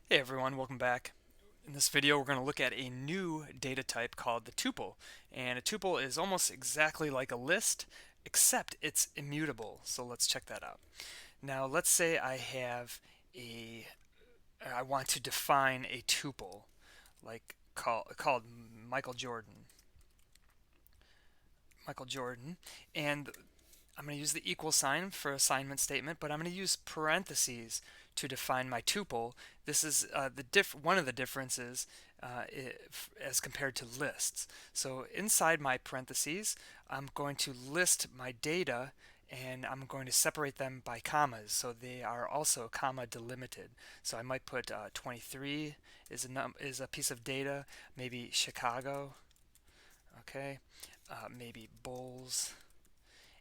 Hey everyone, welcome back. In this video, we're going to look at a new data type called the tuple. And a tuple is almost exactly like a list, except it's immutable. So let's check that out. Now, let's say I want to define a tuple, like called Michael Jordan. Michael Jordan, and I'm going to use the equal sign for assignment statement, but I'm going to use parentheses to define my tuple. This is one of the differences as compared to lists. So inside my parentheses, I'm going to list my data and I'm going to separate them by commas, so they are also comma delimited. So I might put 23 is a piece of data, maybe Chicago, okay, maybe Bulls,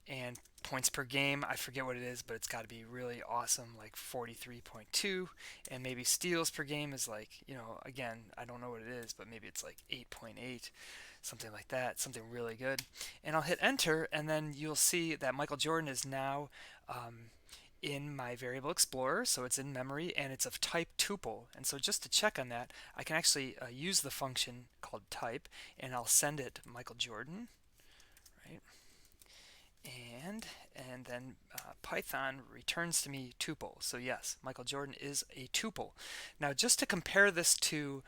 and points per game, I forget what it is, but it's got to be really awesome, like 43.2. And maybe steals per game is like, again, I don't know what it is, but maybe it's like 8.8, something like that, something really good. And I'll hit enter, and then you'll see that Michael Jordan is now in my variable explorer, so it's in memory, and it's of type tuple. And so just to check on that, I can actually use the function called type, and I'll send it Michael Jordan, right? And then Python returns to me tuple. So yes, Michael Jordan is a tuple. Now just to compare this to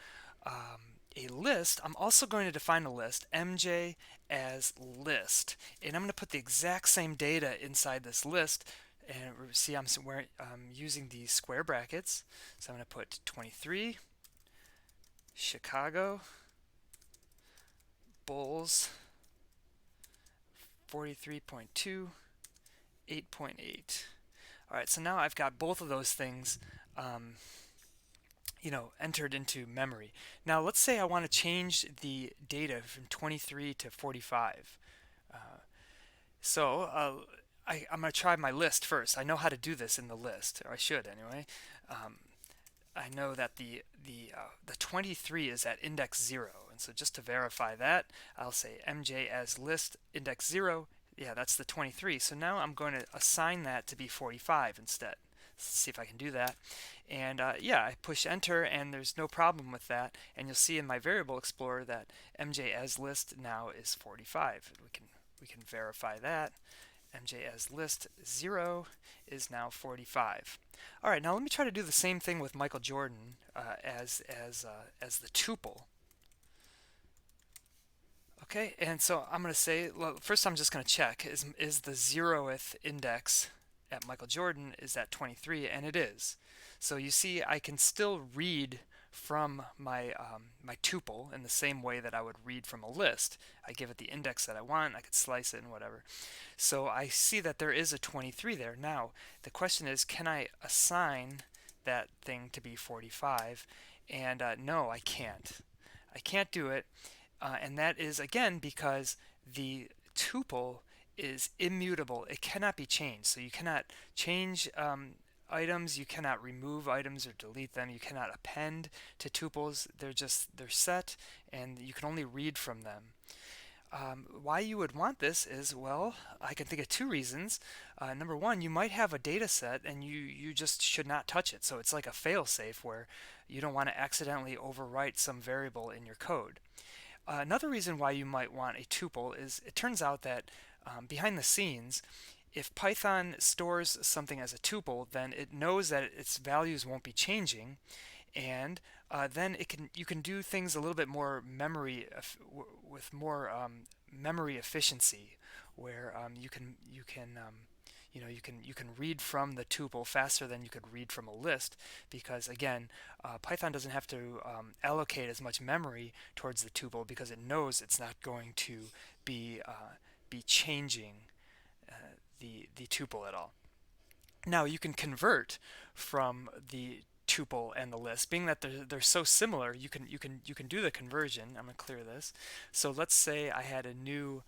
a list, I'm also going to define a list, MJ as list. And I'm going to put the exact same data inside this list. And see, I'm using these square brackets. So I'm going to put 23, Chicago, Bulls, 43.2, 8.8. All right, so now I've got both of those things, um, entered into memory. Now let's say I want to change the data from 23 to 45. Uh, I'm going to try my list first. I know how to do this in the list, or I should anyway. Um, I know that the 23 is at index 0, and so just to verify that, I'll say mj as list index 0. Yeah, that's the 23. So now I'm going to assign that to be 45 instead. Let's see if I can do that. And yeah, I push enter, and there's no problem with that. And you'll see in my variable explorer that mj as list now is 45. We can verify that. MJ as list 0 is now 45. All right, now let me try to do the same thing with Michael Jordan as the tuple. Okay, and so I'm going to say, well, first I'm just going to check, is the 0th index at Michael Jordan is at 23, and it is. So you see I can still read from my tuple in the same way that I would read from a list. I give it the index that I want, I could slice it and whatever. So I see that there is a 23 there. Now, the question is, can I assign that thing to be 45? And no, I can't. I can't do it. And that is, again, because the tuple is immutable. It cannot be changed. So you cannot change items, you cannot remove items or delete them, you cannot append to tuples. They're set, and you can only read from them. Why you would want this is, well, I can think of two reasons. Number one, you might have a data set and you just should not touch it. So it's like a fail-safe where you don't want to accidentally overwrite some variable in your code. Another reason why you might want a tuple is it turns out that behind the scenes, if Python stores something as a tuple, then it knows that its values won't be changing, and then you can do things a little bit more with more memory efficiency, where you can read from the tuple faster than you could read from a list, because again, Python doesn't have to allocate as much memory towards the tuple because it knows it's not going to be changing the tuple at all. Now you can convert from the tuple and the list, being that they're so similar. You can do the conversion. I'm gonna clear this. So let's say I had a new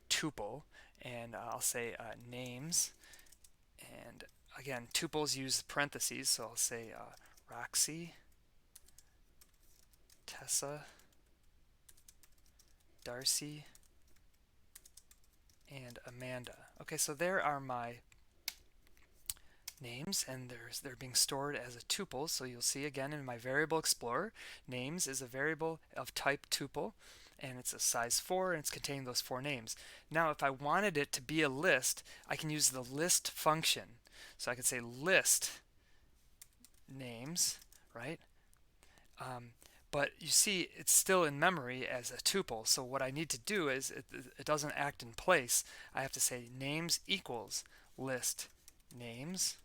tuple, and I'll say names, and again tuples use parentheses, so I'll say Roxy, Tessa, Darcy, and Amanda. Okay, so there are my names, and they're being stored as a tuple. So you'll see again in my variable explorer, names is a variable of type tuple, and it's a size 4, and it's containing those 4 names. Now if I wanted it to be a list, I can use the list function. So I could say list names, right? Um, but you see it's still in memory as a tuple. So what I need to do is it doesn't act in place. I have to say names equals list names.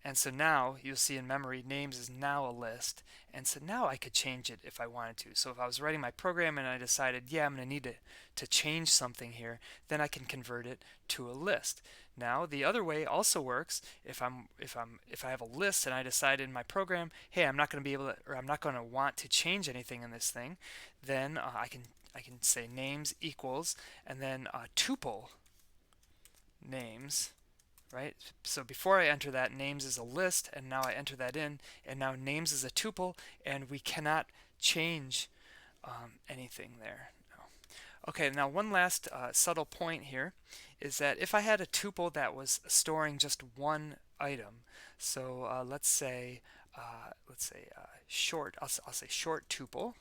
And so now you'll see in memory names is now a list. And so now I could change it if I wanted to. So if I was writing my program and I decided, yeah, I'm going to need to change something here, then I can convert it to a list. Now the other way also works. If I have a list and I decide in my program, hey, I'm not going to be able to, or I'm not going to want to change anything in this thing, then I can say names equals and then tuple names, right? So before I enter that, names is a list, and now I enter that in, and now names is a tuple, and we cannot change anything there. No. Okay, now one last subtle point here is that if I had a tuple that was storing just one item, so let's say short, I'll say short tuple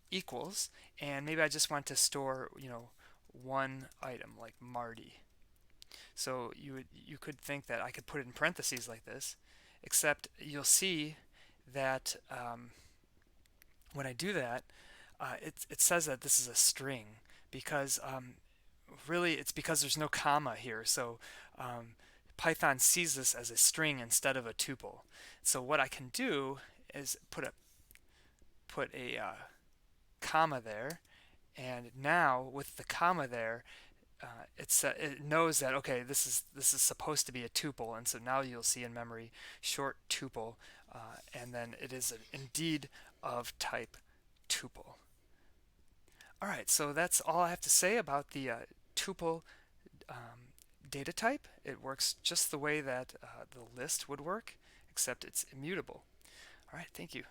equals, and maybe I just want to store, one item like Marty. So you could think that I could put it in parentheses like this, except you'll see that when I do that, it says that this is a string because really it's because there's no comma here. So Python sees this as a string instead of a tuple. So what I can do is put a comma there, and now with the comma there, it knows that okay, this is supposed to be a tuple, and so now you'll see in memory short tuple, and then it is indeed of type tuple. All right, so that's all I have to say about the tuple data type. It works just the way that the list would work, except it's immutable. All right, thank you.